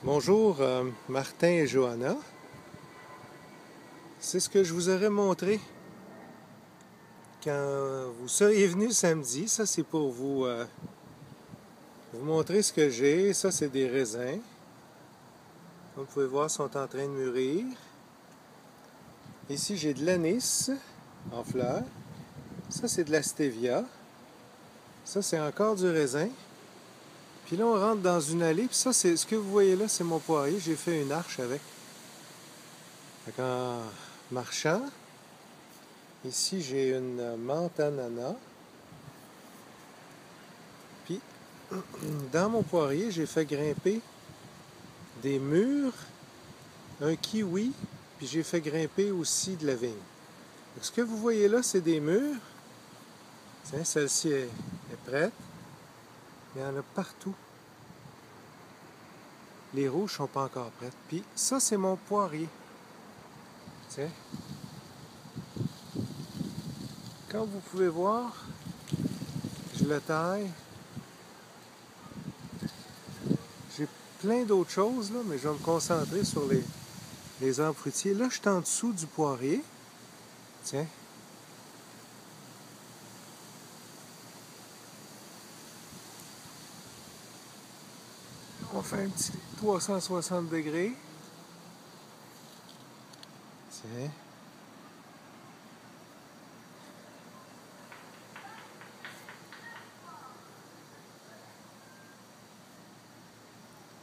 Bonjour Martin et Johanna. C'est ce que je vous aurais montré quand vous seriez venus samedi. Ça, c'est pour vous montrer ce que j'ai. Ça, c'est des raisins. Comme vous pouvez voir, ils sont en train de mûrir. Ici, j'ai de l'anis en fleurs. Ça, c'est de la stevia. Ça, c'est encore du raisin. Puis là, on rentre dans une allée. Puis ça, c'est ce que vous voyez là, c'est mon poirier. J'ai fait une arche avec. Fait qu'en marchant, ici, j'ai une menthe ananas. Puis, dans mon poirier, j'ai fait grimper des mûres, un kiwi, puis j'ai fait grimper aussi de la vigne. Donc, ce que vous voyez là, c'est des mûres. Tiens, celle-ci est prête. Il y en a partout. Les rouges ne sont pas encore prêtes. Puis ça, c'est mon poirier. Tiens. Comme vous pouvez voir, je le taille. J'ai plein d'autres choses, là, mais je vais me concentrer sur les arbres fruitiers. Là, je suis en dessous du poirier. Tiens. On fait un petit 360 degrés. Tiens.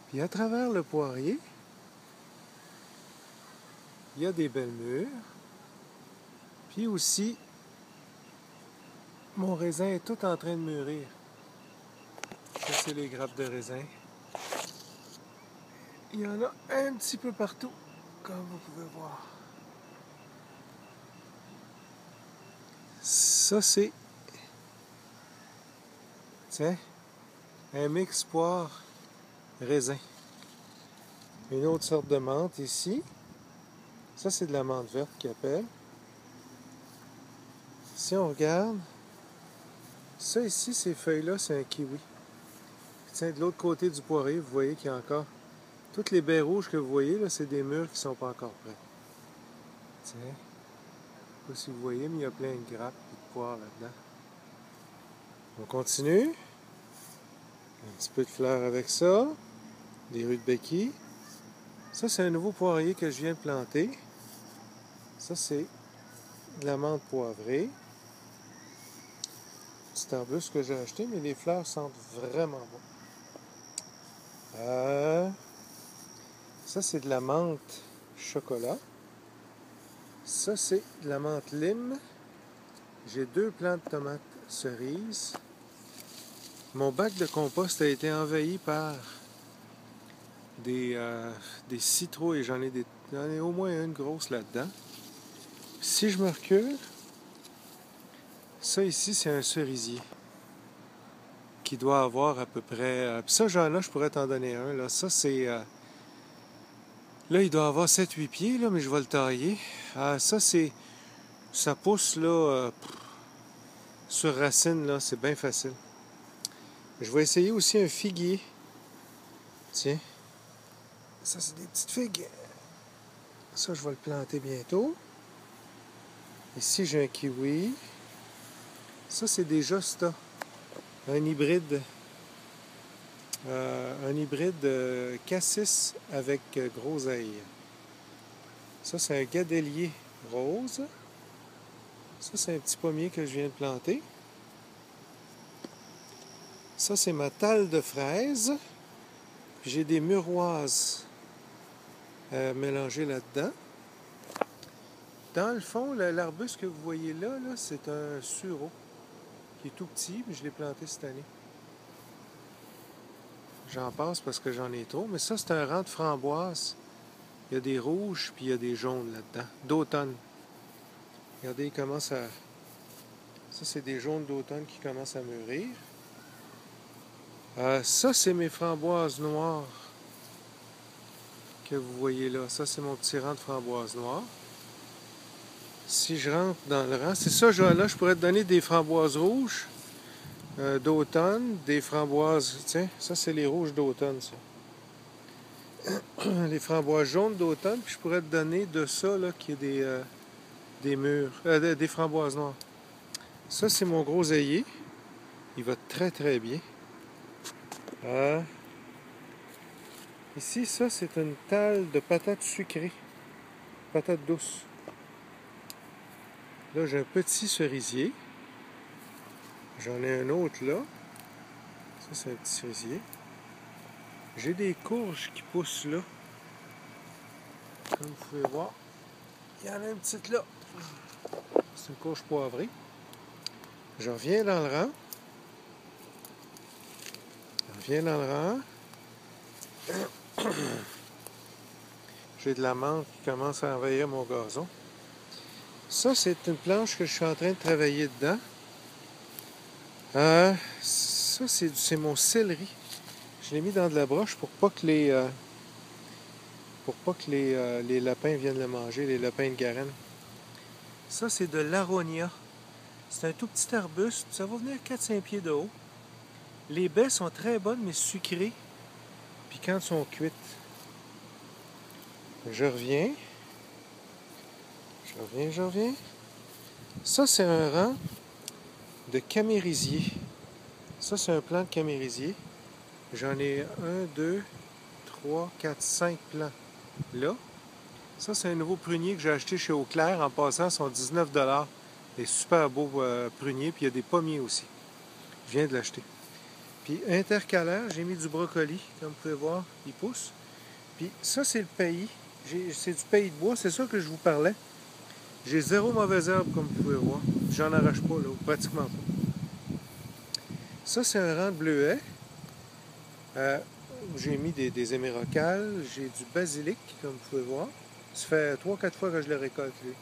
Puis à travers le poirier, il y a des belles mûres. Puis aussi, mon raisin est tout en train de mûrir. Ça, c'est les grappes de raisin. Il y en a un petit peu partout, comme vous pouvez voir. Ça, c'est, tiens, un mix poire-raisin. Une autre sorte de menthe ici. Ça, c'est de la menthe verte qu'ils appellent. Si on regarde, ça ici, ces feuilles-là, c'est un kiwi. Puis, tiens, de l'autre côté du poirier, vous voyez qu'il y a encore... Toutes les baies rouges que vous voyez, là, c'est des mûres qui ne sont pas encore prêtes. Tiens, je ne sais pas si vous voyez, mais il y a plein de grappes et de poires là-dedans. On continue. Un petit peu de fleurs avec ça. Des rudbeckies. Ça, c'est un nouveau poirier que je viens de planter. Ça, c'est de la menthe poivrée. Petit arbuste que j'ai acheté, mais les fleurs sentent vraiment bon. Ça, c'est de la menthe chocolat. Ça, c'est de la menthe lime. J'ai 2 plants de tomates cerises. Mon bac de compost a été envahi par des citrouilles. J'en ai au moins une grosse là-dedans. Si je me recule, ça ici, c'est un cerisier qui doit avoir à peu près... Puis ça, genre-là, je pourrais t'en donner un. Là. Ça, c'est... Là, il doit avoir 7-8 pieds, là, mais je vais le tailler. Ça, c'est... Ça pousse, là, sur racine, là. C'est bien facile. Je vais essayer aussi un figuier. Tiens. Ça, c'est des petites figues. Ça, je vais le planter bientôt. Ici, j'ai un kiwi. Ça, c'est des Josta. Un hybride cassis avec groseille. Ça, c'est un gadelier rose. Ça, c'est un petit pommier que je viens de planter. Ça, c'est ma talle de fraises. Puis j'ai des muroises mélangées là-dedans. Dans le fond, l'arbuste que vous voyez là, c'est un sureau qui est tout petit, mais je l'ai planté cette année. J'en passe parce que j'en ai trop, mais ça, c'est un rang de framboises. Il y a des rouges, puis il y a des jaunes là-dedans, d'automne. Regardez, il commence à... Ça, c'est des jaunes d'automne qui commencent à mûrir. Ça, c'est mes framboises noires que vous voyez là. Ça, c'est mon petit rang de framboises noires. Si je rentre dans le rang, c'est ça, là, je pourrais te donner des framboises rouges d'automne, des framboises... Tiens, ça, c'est les rouges d'automne, ça. les framboises jaunes d'automne, puis je pourrais te donner de ça, là, qui est des mûres, des framboises noires. Ça, c'est mon groseillier. Il va très, très bien. Ici, ça, c'est une talle de patates sucrées, patates douces. Là, j'ai un petit cerisier. J'en ai un autre là. Ça, c'est un petit cerisier. J'ai des courges qui poussent là. Comme vous pouvez voir. Il y en a une petite là. C'est une courge poivrée. Je reviens dans le rang. J'ai de la menthe qui commence à envahir mon gazon. Ça, c'est une planche que je suis en train de travailler dedans. Ça, c'est mon céleri. Je l'ai mis dans de la broche pour pas que les lapins viennent le manger, les lapins de Garenne. Ça, c'est de l'aronia. C'est un tout petit arbuste. Ça va venir 4-5 pieds de haut. Les baies sont très bonnes, mais sucrées. Puis quand elles sont cuites. Je reviens. Ça, c'est un rang de camérisier. Ça, c'est un plant de camérisier. J'en ai 1, 2, 3, 4, 5 plants là. Ça, c'est un nouveau prunier que j'ai acheté chez Eau-Claire. En passant, ils sont 19$. Des super beaux pruniers. Puis il y a des pommiers aussi. Je viens de l'acheter. Puis intercalaire, j'ai mis du brocoli. Comme vous pouvez voir, il pousse. Puis ça, c'est le pays. C'est du pays de bois. C'est ça que je vous parlais. J'ai zéro mauvaise herbe, comme vous pouvez voir. J'en arrache pas, là, pratiquement pas. Ça, c'est un rang de bleuets. J'ai mis des émérocales. J'ai du basilic, comme vous pouvez voir. Ça fait 3-4 fois que je le récolte, lui.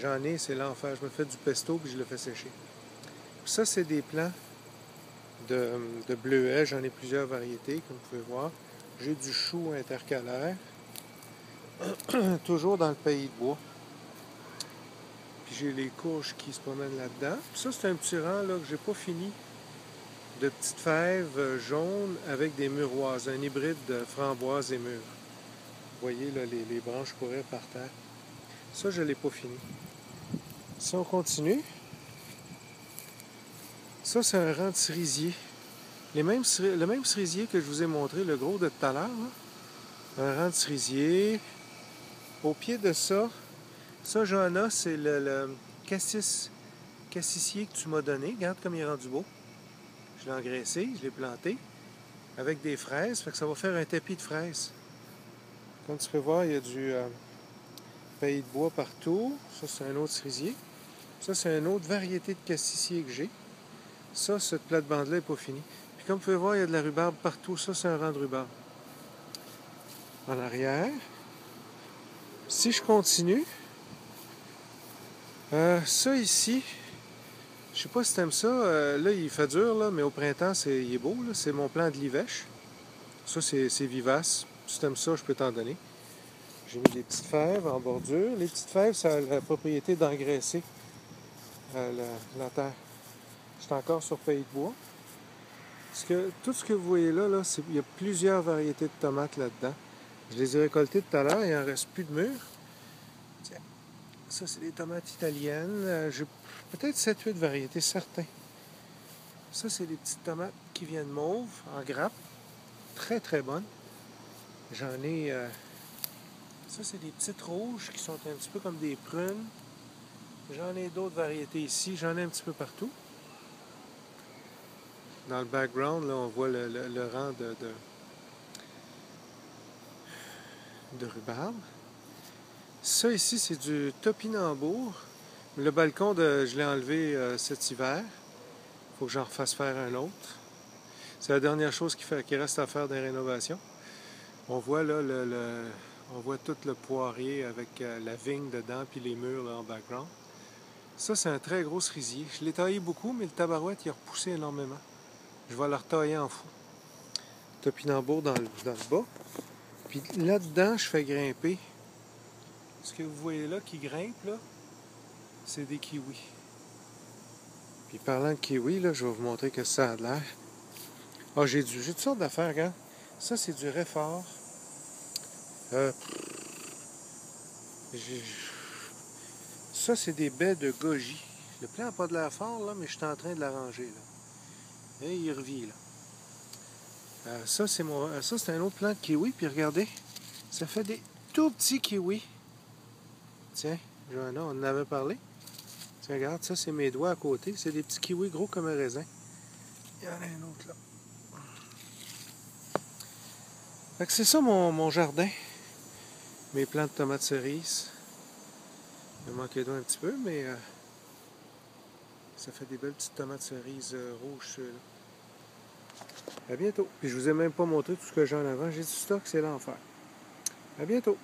J'en ai, c'est l'enfer. Je me fais du pesto puis je le fais sécher. Puis ça, c'est des plants de bleuets. J'en ai plusieurs variétés, comme vous pouvez voir. J'ai du chou intercalaire. Toujours dans le pays de bois. Puis j'ai les courges qui se promènent là-dedans. Puis ça, c'est un petit rang là, que j'ai pas fini. De petites fèves jaunes avec des muroises. Un hybride de framboises et mûres. Vous voyez, là, les branches courir par terre. Ça, je ne l'ai pas fini. Si on continue, ça, c'est un rang de cerisier. Le même cerisier que je vous ai montré, le gros de tout à l'heure. Un rang de cerisier. Au pied de ça, Johanna, c'est le cassissier que tu m'as donné. Regarde comme il est rendu beau. Je l'ai engraissé, je l'ai planté avec des fraises. Fait que ça va faire un tapis de fraises. Comme tu peux voir, il y a du pays de bois partout. Ça, c'est un autre cerisier. Ça, c'est une autre variété de cassissier que j'ai. Ça, cette plate-bande-là n'est pas finie. Puis comme vous pouvez voir, il y a de la rhubarbe partout. Ça, c'est un rang de rhubarbe. En arrière. Si je continue, ça ici, je sais pas si tu aimes ça. Là, il fait dur, là, mais au printemps, il est beau. Là. C'est mon plant de livèche. Ça, c'est vivace. Si tu aimes ça, je peux t'en donner. J'ai mis des petites fèves en bordure. Les petites fèves, ça a la propriété d'engraisser la terre. Je suis encore sur pays de bois. Parce que tout ce que vous voyez là, il y a plusieurs variétés de tomates là-dedans. Je les ai récoltées tout à l'heure, il n'en reste plus de mûres. Tiens, ça c'est des tomates italiennes. J'ai peut-être 7-8 variétés, certains. Ça c'est des petites tomates qui viennent mauves, en grappe. Très très bonnes. J'en ai... ça c'est des petites rouges qui sont un petit peu comme des prunes. J'en ai d'autres variétés ici, j'en ai un petit peu partout. Dans le background, là, on voit le rang de rhubarbe. Ça ici, c'est du topinambour. Le balcon, je l'ai enlevé cet hiver. Il faut que j'en refasse faire un autre. C'est la dernière chose qui reste à faire des rénovations. On voit là on voit tout le poirier avec la vigne dedans puis les murs là, en background. Ça, c'est un très gros cerisier. Je l'ai taillé beaucoup, mais le tabarouette, il a repoussé énormément. Je vais le retailler en fou. Topinambour dans le bas. Puis là-dedans, je fais grimper. Ce que vous voyez là qui grimpe, là, c'est des kiwis. Puis parlant de kiwis, là, je vais vous montrer que ça a l'air. Ah, j'ai toutes sortes d'affaires, regarde. Ça, c'est du réfort. Euh, Ça, c'est des baies de goji. Le plant n'a pas de l'air fort, là, mais je suis en train de l'arranger, là. Et il revit, là. Ça, c'est un autre plant de kiwi, puis regardez, ça fait des tout petits kiwis. Tiens, Johanna, on en avait parlé. Tiens, regarde, ça, c'est mes doigts à côté. C'est des petits kiwis gros comme un raisin. Il y en a un autre, là. Fait que c'est ça, mon jardin. Mes plants de tomates cerises. Il me manquait d'eau un petit peu, mais ça fait des belles petites tomates cerises rouges, ceux-là. À bientôt. Puis je vous ai même pas montré tout ce que j'ai en avant. J'ai du stock, c'est l'enfer. À bientôt.